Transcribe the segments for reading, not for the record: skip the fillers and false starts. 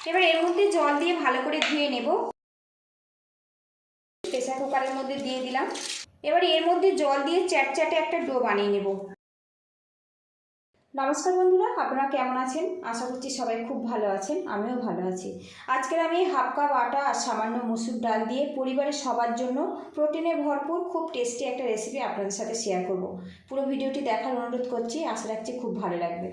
এবার এর মধ্যে জল দিয়ে ভালো করে ধুয়ে নেব। প্রেসার কুকারের মধ্যে দিয়ে দিলাম। এবার এর মধ্যে জল দিয়ে চ্যাটচ্যাটে একটা ডো বানিয়ে নেব। নমস্কার বন্ধুরা, আপনারা কেমন আছেন? আশা করছি সবাই খুব ভালো আছেন, আমিও ভালো আছি। আজকের আমি হাফ কাপ আটা আর সামান্য মসুর ডাল দিয়ে পরিবারের সবার জন্য প্রোটিনে ভরপুর খুব টেস্টি একটা রেসিপি আপনাদের সাথে শেয়ার করব। পুরো ভিডিওটি দেখার অনুরোধ করছি, আশা রাখছি খুব ভালো লাগবে।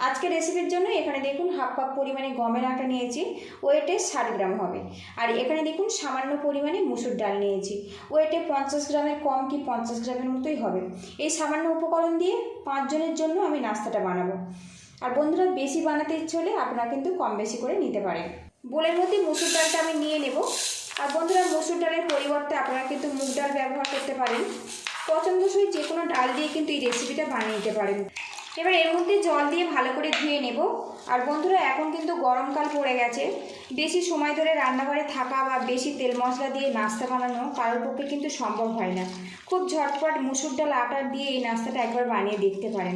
আজকে রেসিপির জন্য এখানে দেখুন হাফ কাপ পরিমাণে গমের আটা নিয়েছি, ওয়েটে 60 গ্রাম হবে। আর এখানে দেখুন সামান্য পরিমাণে মুসুর ডাল নিয়েছি, ওয়েটে 50 গ্রামের কম কি 50 গ্রামের মতোই হবে। এই সামান্য উপকরণ দিয়ে 5 জনের জন্য আমি নাস্তাটা বানাবো। আর বন্ধুরা, বেশি বানাতে ইচ্ছে হলে আপনারা কিন্তু কম বেশি করে নিতে পারেন। বোলের মধ্যে মুসুর ডালটা আমি নিয়ে নেব। আর বন্ধুরা, মুসুর ডালের পরিবর্তে আপনারা কিন্তু মুগ ডাল ব্যবহার করতে পারেন। পছন্দসই যে কোনো ডাল দিয়ে কিন্তু এই রেসিপিটা বানিয়ে নিতে পারেন। এবার এর মধ্যে জল দিয়ে ভালো করে ধুয়ে নেব। আর বন্ধুরা, এখন কিন্তু গরমকাল পড়ে গেছে, বেশি সময় ধরে রান্নাঘরে থাকা বা বেশি তেল মশলা দিয়ে নাস্তা বানানো কারোর পক্ষে কিন্তু সম্ভব হয় না। খুব ঝটপট মুসুর ডাল আটা দিয়ে এই নাস্তাটা একবার বানিয়ে দেখতে পারেন।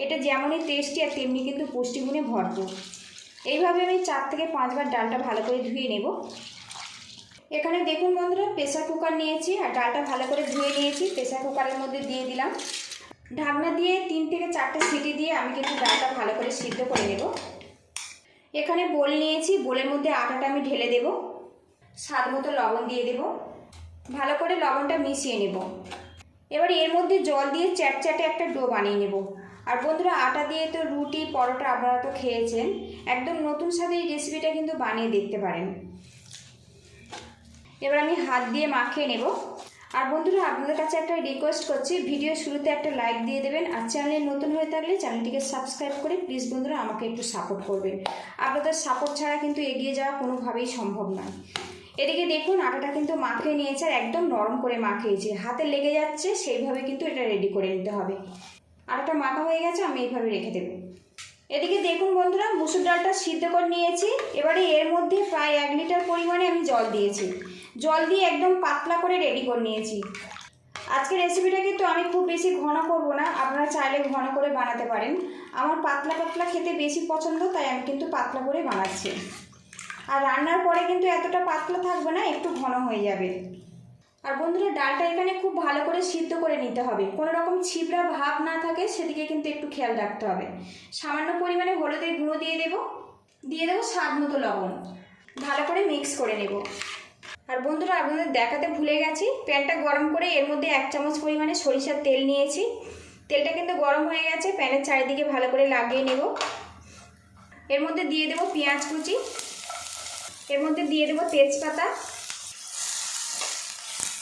এটা যেমনই টেস্টি আর তেমনি কিন্তু পুষ্টিগুণে ভরপুর। এইভাবে আমি 4 থেকে 5 বার ডালটা ভালো করে ধুয়ে নেব। এখানে দেখুন বন্ধুরা, প্রেসার কুকার নিয়েছি আর ডালটা ভালো করে ধুয়ে নিয়েছি। প্রেসার কুকারের মধ্যে দিয়ে দিলাম। ঢাকনা দিয়ে 3 থেকে 4টে সিটি দিয়ে আমি কিন্তু ডালটা ভালো করে সিদ্ধ করে নেব। এখানে বোল নিয়েছি, বোলের মধ্যে আটাটা আমি ঢেলে দেব। স্বাদ মতো লবণ দিয়ে দেব, ভালো করে লবণটা মিশিয়ে নেব। এবার এর মধ্যে জল দিয়ে চ্যাটচ্যাটে একটা ডো বানিয়ে নেব। আর বন্ধুরা, আটা দিয়ে তো রুটি পরোটা আপনারা তো খেয়েছেন, একদম নতুন স্বাদে এই রেসিপিটা কিন্তু বানিয়ে দেখতে পারেন। এবার আমি হাত দিয়ে মাখিয়ে নেব। আর বন্ধুরা, আপনাদের কাছে একটা রিকোয়েস্ট করছি, ভিডিও শুরুতে একটা লাইক দিয়ে দেবেন। আর চ্যানেলে নতুন হয়ে থাকলে চ্যানেলটিকে সাবস্ক্রাইব করে প্লিজ বন্ধুরা আমাকে একটু সাপোর্ট করবেন। আপনাদের সাপোর্ট ছাড়া কিন্তু এগিয়ে যাওয়া কোনোভাবেই সম্ভব নয়। এদিকে দেখুন আটাটা কিন্তু মাখিয়ে নিয়েছে আর একদম নরম করে মাখিয়েছে, হাতে লেগে যাচ্ছে সেইভাবে কিন্তু এটা রেডি করে নিতে হবে। আটাটা মাখা হয়ে গেছে, আমি এইভাবে রেখে দেবো। এদিকে দেখুন বন্ধুরা, মুসুর ডালটা সিদ্ধ করে নিয়েছি। এবারে এর মধ্যে প্রায় 1 লিটার পরিমাণে আমি জল দিয়েছি। জল দিয়ে একদম পাতলা করে রেডি করে নিয়েছি। আজকের রেসিপিটা কিন্তু আমি খুব বেশি ঘন করব না, আপনারা চাইলে ঘন করে বানাতে পারেন। আমার পাতলা পাতলা খেতে বেশি পছন্দ, তাই আমি কিন্তু পাতলা করে বানাচ্ছি। আর রান্নার পরে কিন্তু এতটা পাতলা থাকবে না, একটু ঘন হয়ে যাবে। আর বন্ধুরা, ডালটা এখানে খুব ভালো করে সিদ্ধ করে নিতে হবে, কোনো রকম ছিবড়া ভাব না থাকে সেদিকে কিন্তু একটু খেয়াল রাখতে হবে। সামান্য পরিমাণে হলুদের গুঁড়ো দিয়ে দেবো স্বাদ মতো লবণ। ভালো করে মিক্স করে নেব। আর বন্ধুরা, আপনাদের দেখাতে ভুলে গেছি, প্যানটা গরম করে এর মধ্যে 1 চামচ পরিমাণে সরিষার তেল নিয়েছি। তেলটা কিন্তু গরম হয়ে গেছে, প্যানের চারিদিকে ভালো করে লাগিয়ে নেব। এর মধ্যে দিয়ে দেবো পেঁয়াজ কুচি, এর মধ্যে দিয়ে দেবো তেজপাতা।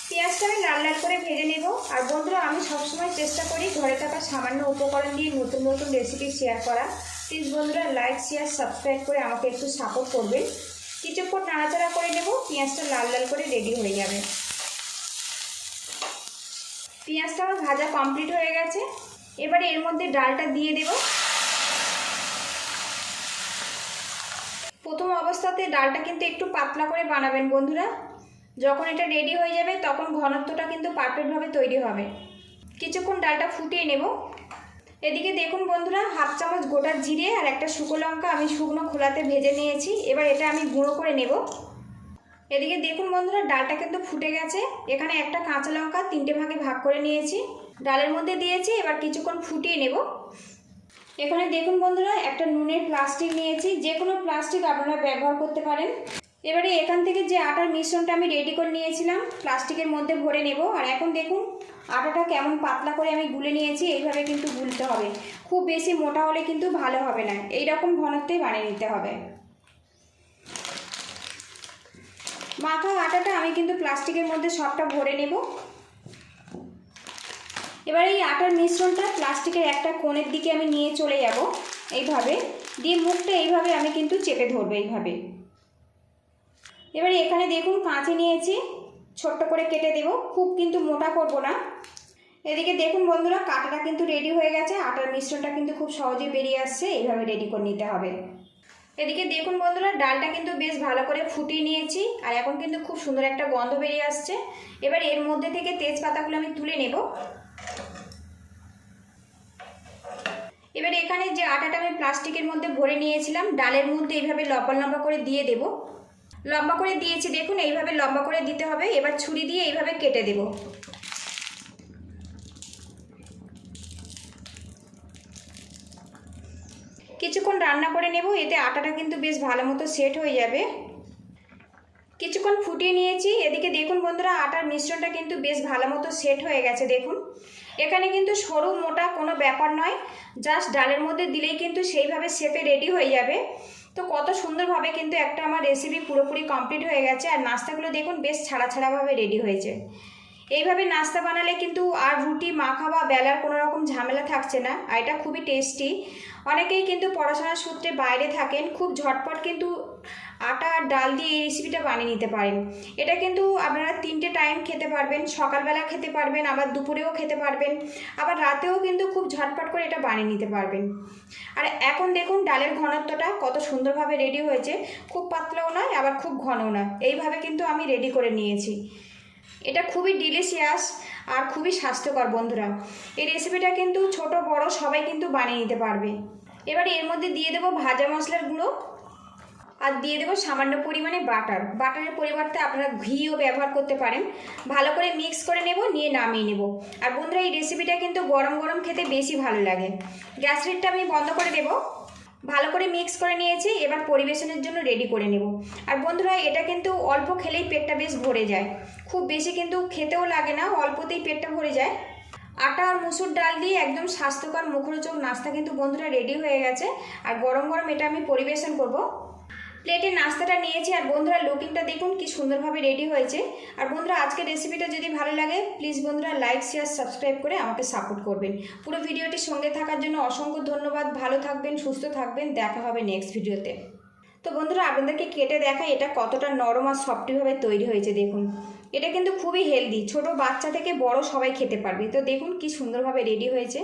পেঁয়াজটা আমি লাল লাল করে ভেজে নেব। আর বন্ধুরা, আমি সবসময় চেষ্টা করি ঘরে থাকা সামান্য উপকরণ দিয়ে নতুন নতুন রেসিপি শেয়ার করা। প্লিজ বন্ধুরা, লাইক শেয়ার সাবস্ক্রাইব করে আমাকে একটু সাপোর্ট করবেন। কিছুক্ষণ নাড়াচাড়া করে নেব, পেঁয়াজটা লাল লাল করে রেডি হয়ে যাবে। পেঁয়াজটা আমার ভাজা কমপ্লিট হয়ে গেছে। এবারে এর মধ্যে ডালটা দিয়ে দেব। প্রথম অবস্থাতে ডালটা কিন্তু একটু পাতলা করে বানাবেন বন্ধুরা, যখন এটা রেডি হয়ে যাবে তখন ঘনত্বটা কিন্তু পারফেক্টভাবে তৈরি হবে। কিছুক্ষণ ডালটা ফুটিয়ে নেব। এদিকে দেখুন বন্ধুরা, 1/2 চামচ গোটা জিরে আর একটা শুকনো লঙ্কা আমি শুকনো খোলাতে ভেজে নিয়েছি। এবার এটা আমি গুঁড়ো করে নেব। এদিকে দেখুন বন্ধুরা, ডালটা কিন্তু ফুটে গেছে। এখানে একটা কাঁচা লঙ্কা 3টে ভাগে ভাগ করে নিয়েছি, ডালের মধ্যে দিয়েছি। এবার কিছুক্ষণ ফুটিয়ে নেব। এখানে দেখুন বন্ধুরা, একটা নুনের প্লাস্টিক নিয়েছি, যে কোনো প্লাস্টিক আপনারা ব্যবহার করতে পারেন। এবারে এখান থেকে যে আটার মিশ্রণটা আমি রেডি করে নিয়েছিলাম প্লাস্টিকের মধ্যে ভরে নেব। আর এখন দেখুন আটাটা কেমন পাতলা করে আমি গুলে নিয়েছি, এইভাবে কিন্তু গুলতে হবে। খুব বেশি মোটা হলে কিন্তু ভালো হবে না, এই রকম ঘনত্বেই বানিয়ে নিতে হবে। মাখা আটাটা আমি কিন্তু প্লাস্টিকের মধ্যে সবটা ভরে নেব। এবার এই আটার মিশ্রণটা প্লাস্টিকের একটা কোণের দিকে আমি নিয়ে চলে যাব, এইভাবে দিয়ে মুখটা এইভাবে আমি কিন্তু চেপে ধরবো এইভাবে। এবারে এখানে দেখুন কাঁচি নিয়েছি, ছোট্ট করে কেটে দেব, খুব কিন্তু মোটা করব না। এদিকে দেখুন বন্ধুরা, কাটাটা কিন্তু রেডি হয়ে গেছে। আটার মিশ্রণটা কিন্তু খুব সহজে বেরিয়ে আসছে, এইভাবে রেডি করে নিতে হবে। এদিকে দেখুন বন্ধুরা, ডালটা কিন্তু বেশ ভালো করে ফুটিয়ে নিয়েছি আর এখন কিন্তু খুব সুন্দর একটা গন্ধ বেরিয়ে আসছে। এবার এর মধ্যে থেকে তেজপাতাগুলো আমি তুলে নেব। এবার এখানে যে আটাটা আমি প্লাস্টিকের মধ্যে ভরে নিয়েছিলাম, ডালের মধ্যে এইভাবে লম্বা লম্বা করে দিয়ে দেব। লম্বা করে দিয়েছি, দেখুন এইভাবে লম্বা করে দিতে হবে। এবার ছুরি দিয়ে এইভাবে কেটে দেব। কিছুক্ষণ রান্না করে নেব, এতে আটাটা কিন্তু বেশ ভালো মতো সেট হয়ে যাবে। কিছুক্ষণ ফুটিয়ে নিয়েছি। এদিকে দেখুন বন্ধুরা, আটার মিশ্রণটা কিন্তু বেশ ভালো মতো সেট হয়ে গেছে। দেখুন এখানে কিন্তু সরু মোটা কোনো ব্যাপার নয়, জাস্ট ডালের মধ্যে দিলেই কিন্তু সেইভাবে শেপে রেডি হয়ে যাবে। তো কত সুন্দরভাবে কিন্তু একটা আমার রেসিপি পুরোপুরি কমপ্লিট হয়ে গেছে। আর নাস্তাগুলো দেখুন বেশ ছাড়া ছাড়াভাবে রেডি হয়েছে। এইভাবে নাস্তা বানালে কিন্তু আর রুটি মাখা বা বেলার কোনো রকম ঝামেলা থাকছে না। আর এটা খুবই টেস্টি। অনেকেই কিন্তু পড়াশোনার সূত্রে বাইরে থাকেন, খুব ঝটপট কিন্তু আটা আর ডাল দিয়ে এই রেসিপিটা বানিয়ে নিতে পারেন। এটা কিন্তু আপনারা 3টে টাইম খেতে পারবেন, সকালবেলা খেতে পারবেন, আবার দুপুরেও খেতে পারবেন, আবার রাতেও কিন্তু খুব ঝটপট করে এটা বানিয়ে নিতে পারবেন। আর এখন দেখুন ডালের ঘনত্বটা কত সুন্দরভাবে রেডি হয়েছে। খুব পাতলাও নয়, আবার খুব ঘনও নয়, এইভাবে কিন্তু আমি রেডি করে নিয়েছি। এটা খুবই ডিলিশিয়াস আর খুবই স্বাস্থ্যকর বন্ধুরা। এই রেসিপিটা কিন্তু ছোট বড় সবাই কিন্তু বানিয়ে নিতে পারবে। এবার এর মধ্যে দিয়ে দেবো ভাজা মশলার গুঁড়ো আর দিয়ে দেবো সামান্য পরিমাণে বাটার। বাটারের পরিবর্তে আপনারা ঘিও ব্যবহার করতে পারেন। ভালো করে মিক্স করে নেব, নিয়ে নামিয়ে নেব। আর বন্ধুরা এই রেসিপিটা কিন্তু গরম গরম খেতে বেশি ভালো লাগে। গ্যাস লিডটা আমি বন্ধ করে দেব। ভালো করে মিক্স করে নিয়েছি, এবার পরিবেশনের জন্য রেডি করে নেব। আর বন্ধুরা এটা কিন্তু অল্প খেলেই পেটটা বেশ ভরে যায়, খুব বেশি কিন্তু খেতেও লাগে না, অল্পতেই পেটটা ভরে যায়। আটা আর মুসুর ডাল দিয়ে একদম স্বাস্থ্যকর মুখরোচক নাস্তা কিন্তু বন্ধুরা রেডি হয়ে গেছে। আর গরম গরম এটা আমি পরিবেশন করব। প্লেটে নাস্তাটা নিয়েছি। আর বন্ধুরা লুকিংটা দেখুন কি সুন্দরভাবে রেডি হয়েছে। আর বন্ধুরা আজকের রেসিপিটা যদি ভালো লাগে প্লিজ বন্ধুরা লাইক শেয়ার সাবস্ক্রাইব করে আমাকে সাপোর্ট করবেন। পুরো ভিডিওটির সঙ্গে থাকার জন্য অসংখ্য ধন্যবাদ। ভালো থাকবেন, সুস্থ থাকবেন, দেখা হবে নেক্সট ভিডিওতে। তো বন্ধুরা আপনাদেরকে কেটে দেখাই এটা কতটা নরম আর সফটভাবে তৈরি হয়েছে। দেখুন এটা কিন্তু খুবই হেলদি, ছোট বাচ্চা থেকে বড় সবাই খেতে পারবে। তো দেখুন কি সুন্দরভাবে রেডি হয়েছে।